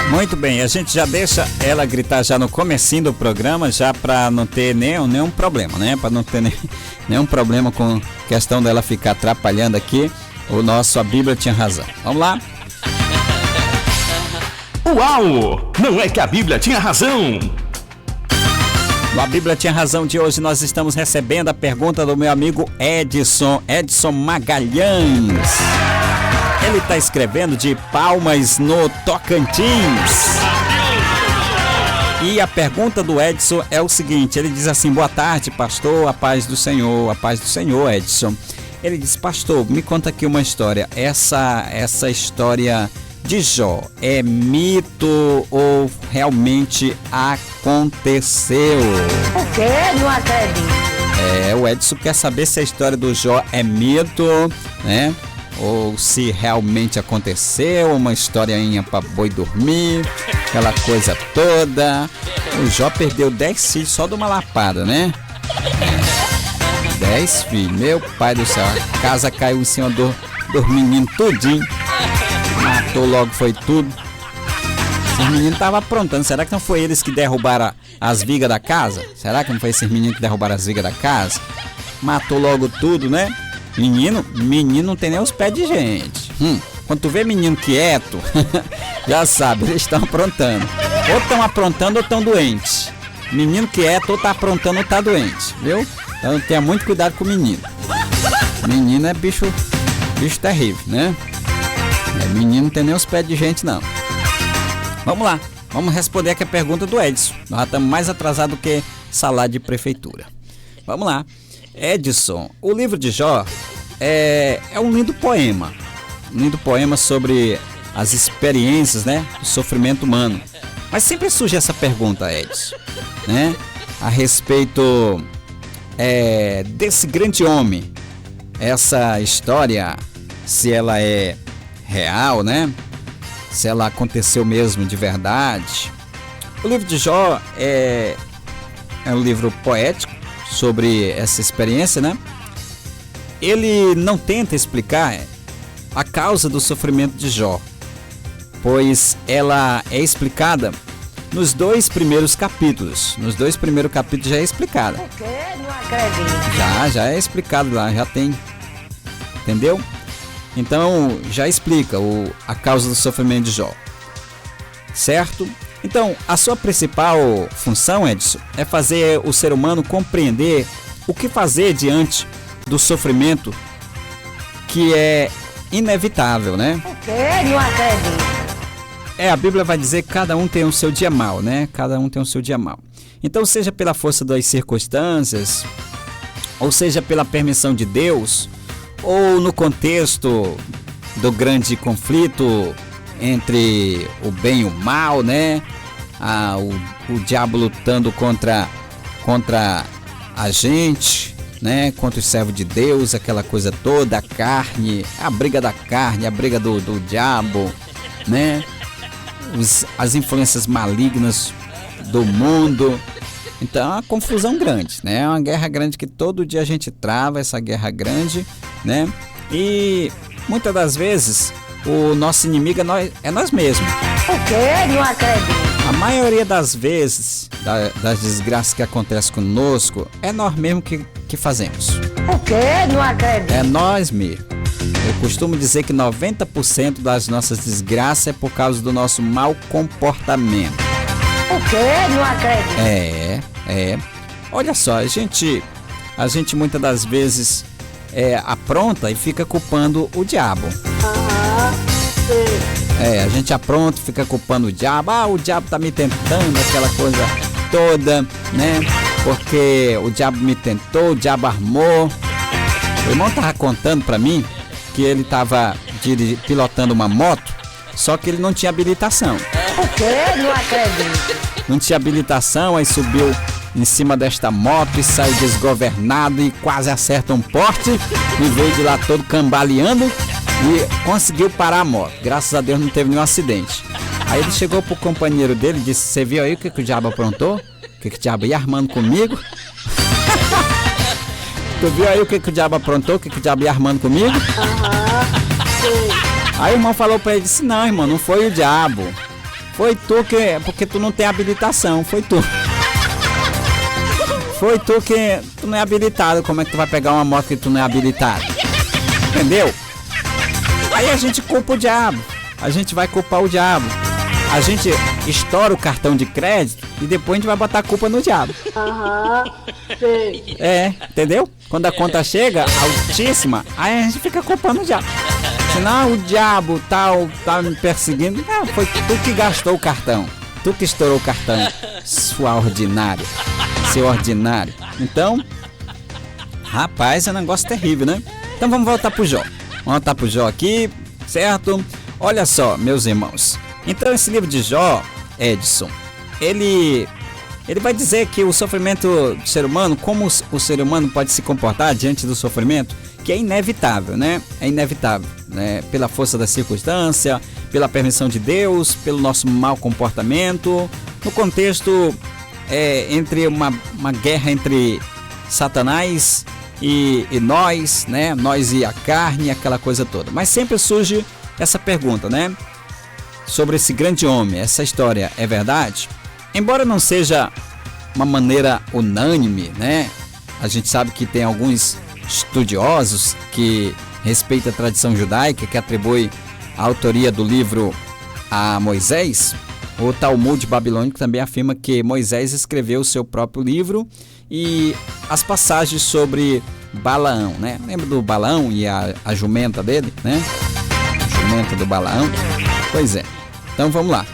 Muito bem, a gente já deixa ela gritar já no comecinho do programa, já para não ter nenhum problema, né? Para não ter nenhum problema com questão dela ficar atrapalhando aqui o nosso A Bíblia Tinha Razão. Vamos lá? Uau! Não é que a Bíblia tinha razão! No A Bíblia Tinha Razão de hoje nós estamos recebendo a pergunta do meu amigo Edson Magalhães. Ele está escrevendo de Palmas, no Tocantins. E a pergunta do Edson é o seguinte, ele diz assim: boa tarde, pastor, a paz do Senhor, Edson. Ele diz: pastor, me conta aqui uma história. Essa história de Jó é mito ou realmente aconteceu? O quê? Não acredito. O Edson quer saber se a história do Jó é mito, né? Ou se realmente aconteceu, uma historinha pra boi dormir, aquela coisa toda. O Jó perdeu 10 filhos só de uma lapada, né? 10 filhos, meu pai do céu. A casa caiu em cima dos meninos tudinho. Matou logo, foi tudo. Esses meninos estavam aprontando. Será que não foi eles que derrubaram as vigas da casa? Será que não foi esses meninos que derrubaram as vigas da casa? Matou logo tudo, né? Menino não tem nem os pés de gente. Quando tu vê menino quieto, já sabe, eles estão aprontando. Ou estão aprontando ou estão doentes. Menino quieto ou tá aprontando ou tá doente, viu? Então tenha muito cuidado com o menino. Menino é bicho terrível, né? Menino não tem nem os pés de gente, não. Vamos lá, vamos responder aqui a pergunta do Edson. Nós já estamos mais atrasados do que salário de prefeitura. Vamos lá. Edson, o livro de Jó é um lindo poema. Um lindo poema sobre as experiências, né, do sofrimento humano. Mas sempre surge essa pergunta, Edson, né, a respeito desse grande homem. Essa história, se ela é real, né? Se ela aconteceu mesmo de verdade. O livro de Jó é um livro poético sobre essa experiência, né? Ele não tenta explicar a causa do sofrimento de Jó, pois ela é explicada nos 2 primeiros capítulos. Nos 2 primeiros capítulos já é explicada. O quê? Não acredito. Já é explicado lá, já tem. Entendeu? Então, já explica a causa do sofrimento de Jó. Certo? Então, a sua principal função, Edson, é fazer o ser humano compreender o que fazer diante do sofrimento que é inevitável, né? O quê? Não acredito. A Bíblia vai dizer que cada um tem o seu dia mau, né? Cada um tem o seu dia mau. Então, seja pela força das circunstâncias, ou seja pela permissão de Deus, ou no contexto do grande conflito entre o bem e o mal, né? O diabo lutando contra a gente, né? Contra o servo de Deus, aquela coisa toda, a carne, a briga da carne, a briga do diabo, né? As influências malignas do mundo. Então é uma confusão grande, né? É uma guerra grande que todo dia a gente trava, essa guerra grande, né? E muitas das vezes o nosso inimigo é nós mesmos. O quê? Não acredito. A maioria das vezes, das desgraças que acontecem conosco, é nós mesmos que fazemos. O quê? Não acredito. É nós mesmos. Eu costumo dizer que 90% das nossas desgraças é por causa do nosso mau comportamento. O quê? Não acredito. Olha só, a gente muitas das vezes apronta e fica culpando o diabo. A gente apronta e fica culpando o diabo. O diabo tá me tentando, aquela coisa toda, né? Porque o diabo me tentou, o diabo armou. O irmão tava contando pra mim que ele tava pilotando uma moto, só que ele não tinha habilitação. O quê? Não acredito. Não tinha habilitação, aí subiu em cima desta moto e saiu desgovernado e quase acerta um poste e veio de lá todo cambaleando e conseguiu parar a moto. Graças a Deus não teve nenhum acidente. Aí ele chegou pro companheiro dele e disse: você viu aí o que o diabo aprontou? O que o diabo ia armando comigo? Tu viu aí o que o diabo aprontou? O que o diabo ia armando comigo? Aí o irmão falou pra ele, disse: não, irmão, não foi o diabo. Foi tu que... Porque tu não tem habilitação, foi tu. Foi tu que... Tu não é habilitado, como é que tu vai pegar uma moto que tu não é habilitado? Entendeu? Aí a gente culpa o diabo. A gente vai culpar o diabo. A gente estoura o cartão de crédito e depois a gente vai botar a culpa no diabo. Sei. É, entendeu? Quando a conta chega altíssima, aí a gente fica culpando o diabo. Senão o diabo tá me perseguindo. Não, foi tu que gastou o cartão. Tu que estourou o cartão. Sua ordinária. Seu ordinário. Então, rapaz, é um negócio terrível, né? Então vamos voltar pro Jó. Vamos voltar pro Jó aqui, certo? Olha só, meus irmãos. Então esse livro de Jó, Edson, ele vai dizer que o sofrimento do ser humano, como o ser humano pode se comportar diante do sofrimento, que é inevitável, né? É inevitável, né? Pela força da circunstância, pela permissão de Deus, pelo nosso mau comportamento, no contexto entre uma guerra entre Satanás e nós, né? Nós e a carne, aquela coisa toda. Mas sempre surge essa pergunta, né? Sobre esse grande homem, essa história é verdade? Embora não seja uma maneira unânime, né? A gente sabe que tem alguns estudiosos que respeitam a tradição judaica, que atribui a autoria do livro a Moisés. O Talmud babilônico também afirma que Moisés escreveu o seu próprio livro e as passagens sobre Balaão, né? Lembra do Balaão e a jumenta dele, né? A jumenta do Balaão. Pois é. Então vamos lá.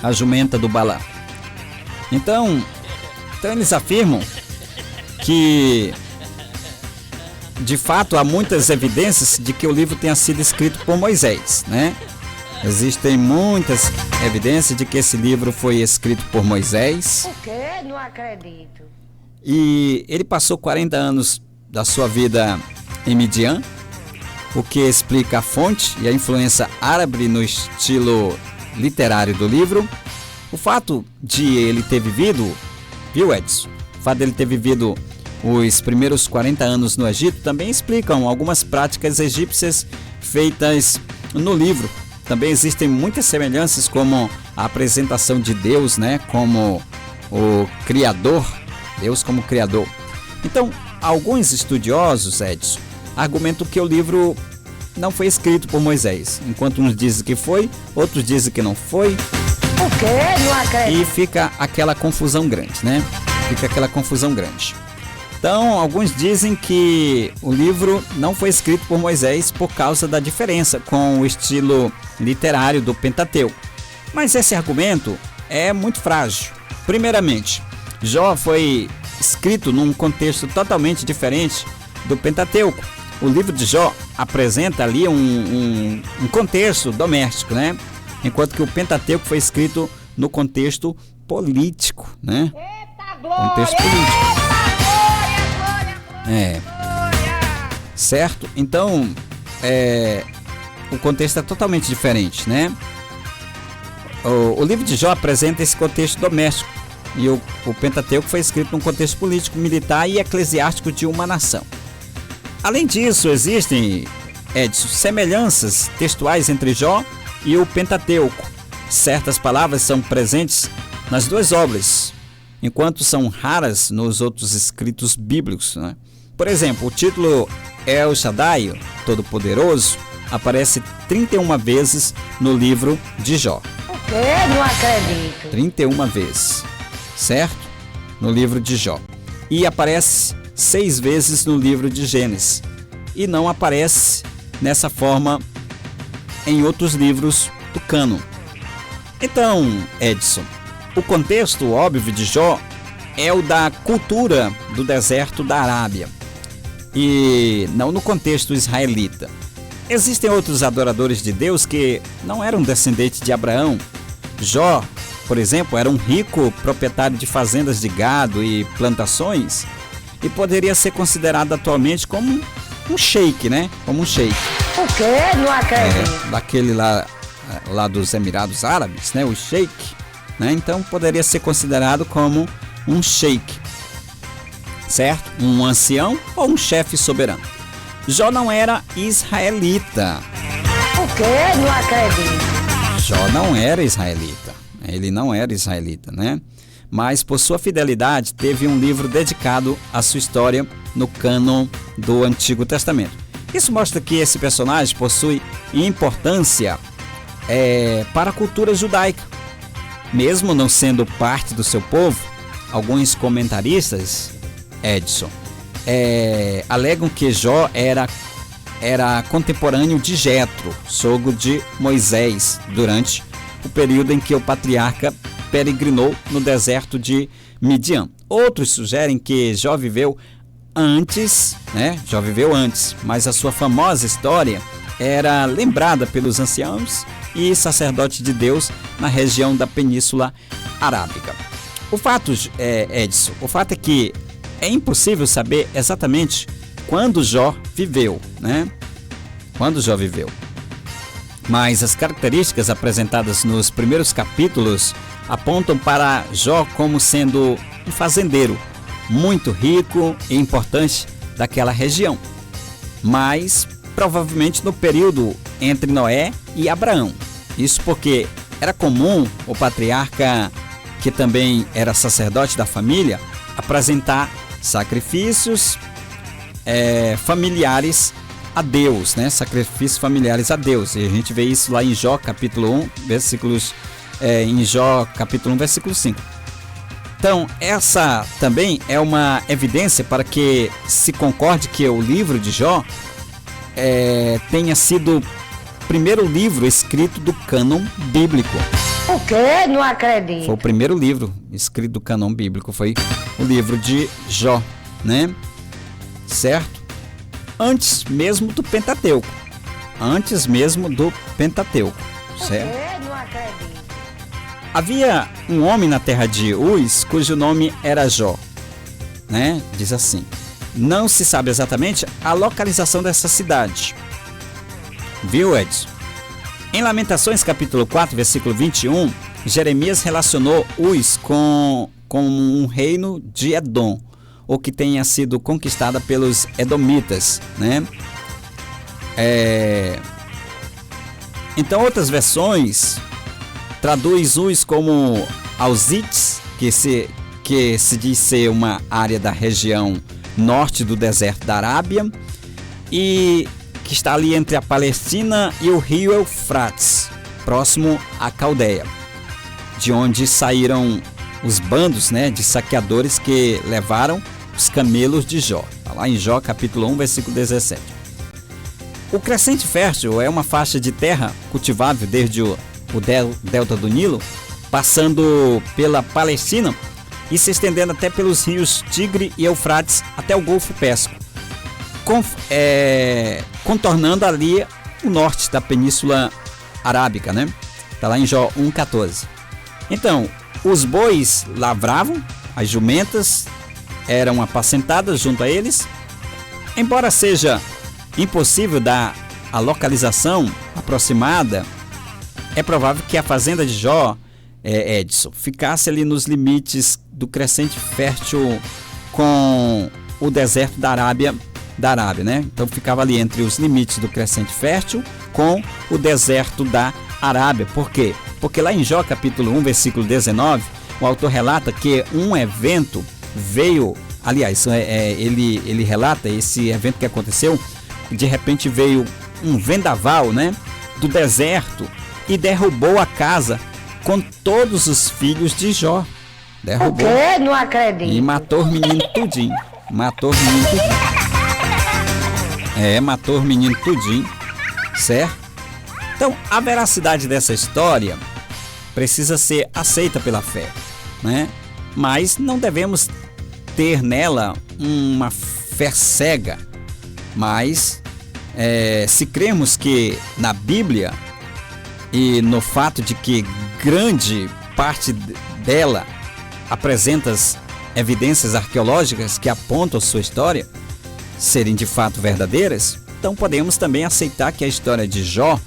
A jumenta do Balaão. Então eles afirmam que de fato há muitas evidências de que o livro tenha sido escrito por Moisés, né? Existem muitas evidências de que esse livro foi escrito por Moisés. O quê? Não acredito. E ele passou 40 anos da sua vida em Midian, o que explica a fonte e a influência árabe no estilo literário do livro. O fato de ele ter vivido, viu, Edson? O fato de ele ter vivido os primeiros 40 anos no Egito também explicam algumas práticas egípcias feitas no livro. Também existem muitas semelhanças, como a apresentação de Deus, né, como o Criador, Deus como Criador. Então, alguns estudiosos, Edson, argumentam que o livro não foi escrito por Moisés, enquanto uns dizem que foi, outros dizem que não foi. O quê? Não acredito. E fica aquela confusão grande, né? Fica aquela confusão grande. Então, alguns dizem que o livro não foi escrito por Moisés por causa da diferença com o estilo literário do Pentateuco. Mas esse argumento é muito frágil. Primeiramente, Jó foi escrito num contexto totalmente diferente do Pentateuco. O livro de Jó apresenta ali um contexto doméstico, né? Enquanto que o Pentateuco foi escrito no contexto político, né? Eita glória! Contexto político. Glória! Certo? Então, o contexto é totalmente diferente, né? O livro de Jó apresenta esse contexto doméstico e o Pentateuco foi escrito num contexto político, militar e eclesiástico de uma nação. Além disso, existem, Edson, semelhanças textuais entre Jó e o Pentateuco. Certas palavras são presentes nas duas obras, enquanto são raras nos outros escritos bíblicos, né? Por exemplo, o título El Shaddai, Todo-Poderoso, aparece 31 vezes no livro de Jó. O quê? Não acredito. 31 vezes, certo? No livro de Jó. E aparece 6 vezes no livro de Gênesis. E não aparece nessa forma em outros livros do cânon. Então, Edson, o contexto óbvio de Jó é o da cultura do deserto da Arábia e não no contexto israelita. Existem outros adoradores de Deus que não eram descendentes de Abraão. Jó, por exemplo, era um rico proprietário de fazendas de gado e plantações e poderia ser considerado atualmente como um sheik, né? Como um sheik. O quê? Não acredito. Daquele lá dos Emirados Árabes, né? O sheik, né? Então poderia ser considerado como um sheik, certo? Um ancião ou um chefe soberano. Jó não era israelita. O quê? Não acredito. Jó não era israelita. Ele não era israelita, né? Mas por sua fidelidade teve um livro dedicado à sua história no cânon do Antigo Testamento. Isso mostra que esse personagem possui importância para a cultura judaica. Mesmo não sendo parte do seu povo, alguns comentaristas, Edson, alegam que Jó era contemporâneo de Jetro, sogro de Moisés, durante o período em que o patriarca peregrinou no deserto de Midian. Outros sugerem que Jó viveu antes, mas a sua famosa história era lembrada pelos anciãos e sacerdotes de Deus na região da Península Arábica. O fato é que é impossível saber exatamente quando Jó viveu, né? Quando Jó viveu. Mas as características apresentadas nos primeiros capítulos apontam para Jó como sendo um fazendeiro muito rico e importante daquela região, mas provavelmente no período entre Noé e Abraão. Isso porque era comum o patriarca, que também era sacerdote da família, apresentar sacrifícios familiares a Deus, né? Sacrifícios familiares a Deus. E a gente vê isso lá em Jó capítulo 1, em Jó capítulo 1, versículo 5. Então, essa também é uma evidência para que se concorde que o livro de Jó tenha sido o primeiro livro escrito do cânon bíblico. O quê? Não acredito. Foi o primeiro livro escrito do cânon bíblico, foi o livro de Jó, né? Certo? Antes mesmo do Pentateuco. Certo? O quê? Não acredito. Havia um homem na terra de Uz, cujo nome era Jó, né? Diz assim. Não se sabe exatamente a localização dessa cidade. Viu, Edson? Em Lamentações capítulo 4, versículo 21, Jeremias relacionou Uz com um reino de Edom, ou que tenha sido conquistada pelos edomitas, né? Então, outras versões traduz Uz como Auzites, que se diz ser uma área da região norte do deserto da Arábia e que está ali entre a Palestina e o rio Eufrates, próximo à Caldeia, de onde saíram os bandos, né, de saqueadores que levaram os camelos de Jó. Está lá em Jó capítulo 1, versículo 17. O Crescente Fértil é uma faixa de terra cultivável desde o delta do Nilo, passando pela Palestina e se estendendo até pelos rios Tigre e Eufrates até o Golfo Pérsico, contornando ali o norte da Península Arábica, né? Está lá em Jó 1,14. Então, os bois lavravam, as jumentas eram apacentadas junto a eles. Embora seja impossível dar a localização aproximada, é provável que a fazenda de Jó, Edson, ficasse ali nos limites do Crescente Fértil com o deserto da Arábia, né? Então ficava ali entre os limites do Crescente Fértil com o deserto da Arábia. Por quê? Porque lá em Jó capítulo 1, versículo 19, o autor relata que um evento veio, aliás, ele relata esse evento que aconteceu, de repente veio um vendaval, né, do deserto e derrubou a casa com todos os filhos de Jó. Derrubou. O quê? Não acredito. E matou o menino tudinho. Matou o menino tudinho, certo? Então, a veracidade dessa história precisa ser aceita pela fé, né? Mas não devemos ter nela uma fé cega. Mas, se cremos que na Bíblia e no fato de que grande parte dela apresenta evidências arqueológicas que apontam a sua história serem de fato verdadeiras, então podemos também aceitar que a história de Jó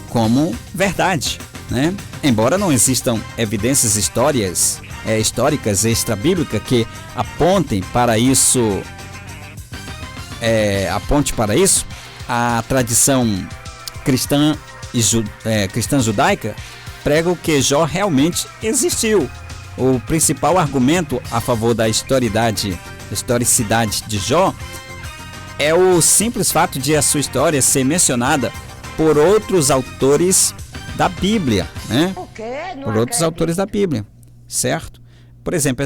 como verdade, né? Embora não existam evidências históricas extra-bíblicas que aponte para isso, a tradição cristã judaica pregam que Jó realmente existiu. O principal argumento a favor da historicidade de Jó é o simples fato de a sua história ser mencionada por outros autores da Bíblia, né? O quê? Não Por outros acredito. autores da Bíblia, certo? Por exemplo,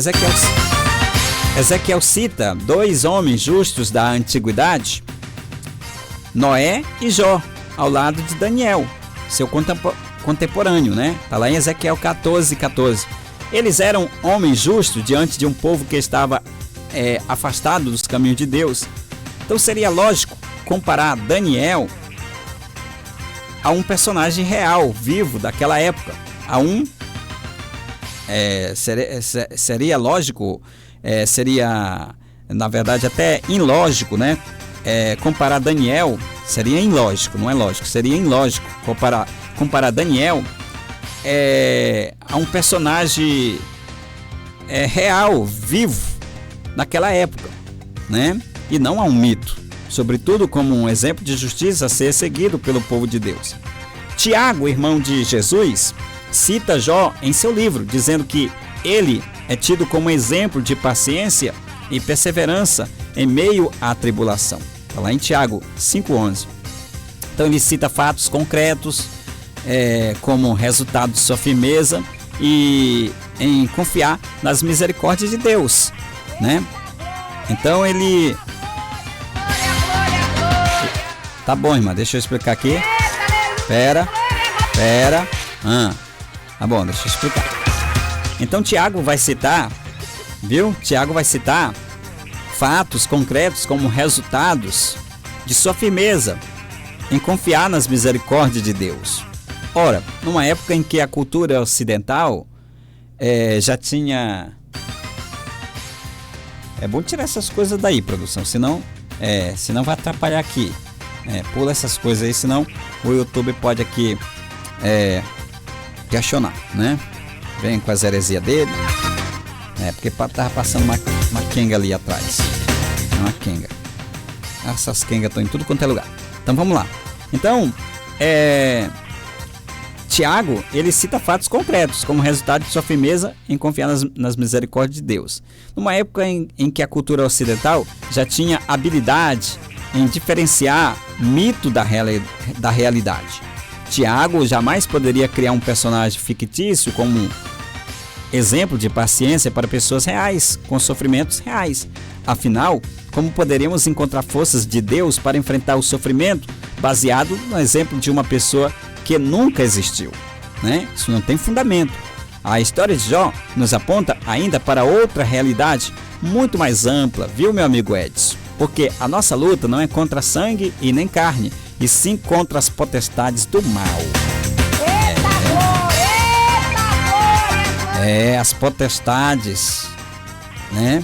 Ezequiel cita 2 homens justos da antiguidade, Noé e Jó, ao lado de Daniel, seu contemporâneo, né? Está lá em Ezequiel 14:14. Eles eram homens justos diante de um povo que estava afastado dos caminhos de Deus. Então seria lógico comparar Daniel a um personagem real, vivo daquela época, seria lógico, seria na verdade até ilógico, né? Comparar Daniel seria ilógico, não é lógico, seria ilógico comparar Daniel a um personagem real, vivo naquela época, né? E não a um mito, sobretudo como um exemplo de justiça a ser seguido pelo povo de Deus. Tiago, irmão de Jesus, cita Jó em seu livro, dizendo que ele é tido como exemplo de paciência e perseverança em meio à tribulação. Está lá em Tiago 5:11. Então ele cita fatos concretos como resultado de sua firmeza e em confiar nas misericórdias de Deus, né? Então ele... Tá bom, irmã, deixa eu explicar aqui. Pera. Tá bom, deixa eu explicar. Então Tiago vai citar, viu? Tiago vai citar fatos concretos como resultados de sua firmeza em confiar nas misericórdias de Deus. Ora, numa época em que a cultura ocidental já tinha... É bom tirar essas coisas daí, produção, senão vai atrapalhar aqui. Pula essas coisas aí, senão o YouTube pode aqui questionar, né? Vem com as heresias dele. Porque tava passando uma quenga ali atrás. Uma quenga. Essas quengas estão em tudo quanto é lugar. Então vamos lá. Então, Tiago, ele cita fatos concretos como resultado de sua firmeza em confiar nas misericórdias de Deus. Numa época em que a cultura ocidental já tinha habilidade em diferenciar mito da realidade. Tiago jamais poderia criar um personagem fictício como exemplo de paciência para pessoas reais, com sofrimentos reais. Afinal, como poderíamos encontrar forças de Deus para enfrentar o sofrimento baseado no exemplo de uma pessoa que nunca existiu, né? Isso não tem fundamento. A história de Jó nos aponta ainda para outra realidade muito mais ampla, viu, meu amigo Edson? Porque a nossa luta não é contra sangue e nem carne, e sim contra as potestades do mal. As potestades, né?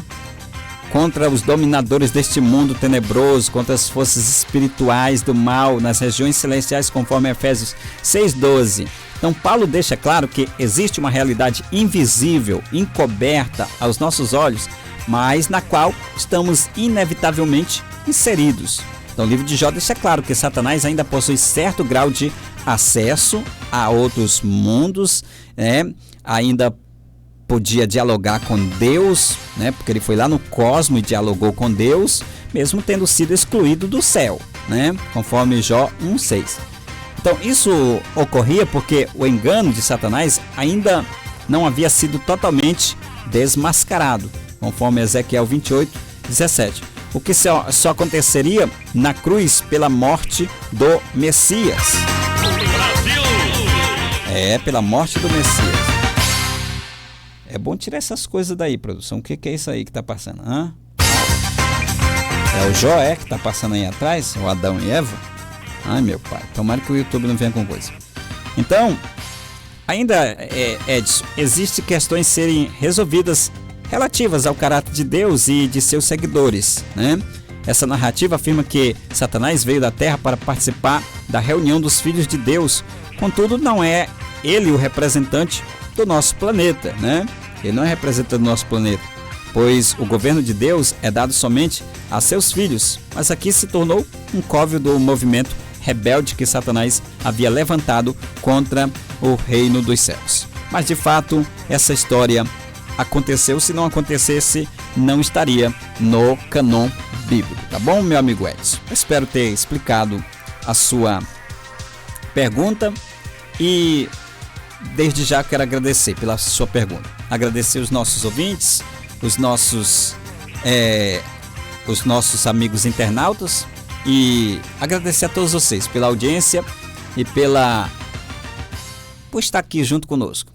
Contra os dominadores deste mundo tenebroso, contra as forças espirituais do mal nas regiões celestiais, conforme Efésios 6:12. Então Paulo deixa claro que existe uma realidade invisível, encoberta aos nossos olhos, mas na qual estamos inevitavelmente inseridos. Então o livro de Jó deixa claro que Satanás ainda possui certo grau de acesso a outros mundos, né? Ainda podia dialogar com Deus, né? Porque ele foi lá no cosmo e dialogou com Deus, mesmo tendo sido excluído do céu, né? Conforme Jó 1:6. Então isso ocorria porque o engano de Satanás ainda não havia sido totalmente desmascarado, conforme Ezequiel 28:17. O que só aconteceria na cruz pela morte do Messias. Pela morte do Messias. É bom tirar essas coisas daí, produção. O que é isso aí que tá passando? É o Jó que tá passando aí atrás? O Adão e Eva? Ai, meu pai. Tomara que o YouTube não venha com coisa. Então, ainda, Edson, existem questões serem resolvidas relativas ao caráter de Deus e de seus seguidores, né? Essa narrativa afirma que Satanás veio da terra para participar da reunião dos filhos de Deus. Contudo, não é ele o representante do nosso planeta, né? Ele não é representante do nosso planeta, pois o governo de Deus é dado somente a seus filhos. Mas aqui se tornou um cóvio do movimento rebelde que Satanás havia levantado contra o reino dos céus. Mas de fato, essa história aconteceu. Se não acontecesse, não estaria no cânon bíblico. Tá bom, meu amigo Edson? Espero ter explicado a sua pergunta e desde já quero agradecer pela sua pergunta. Agradecer os nossos ouvintes, os nossos amigos internautas e agradecer a todos vocês pela audiência e por estar aqui junto conosco,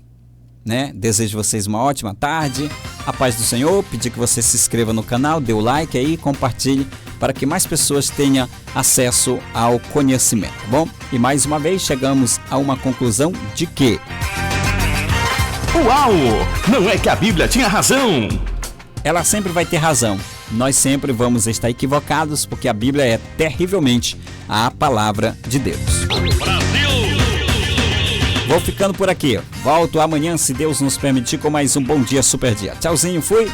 né? Desejo vocês uma ótima tarde, a paz do Senhor, pedir que você se inscreva no canal, dê o like aí, compartilhe para que mais pessoas tenham acesso ao conhecimento, tá bom? E mais uma vez chegamos a uma conclusão de que Uau! Não é que a Bíblia tinha razão? Ela sempre vai ter razão. Nós sempre vamos estar equivocados porque a Bíblia é terrivelmente a palavra de Deus. Brasil! Vou ficando por aqui. Volto amanhã, se Deus nos permitir, com mais um Bom Dia Super Dia. Tchauzinho, fui!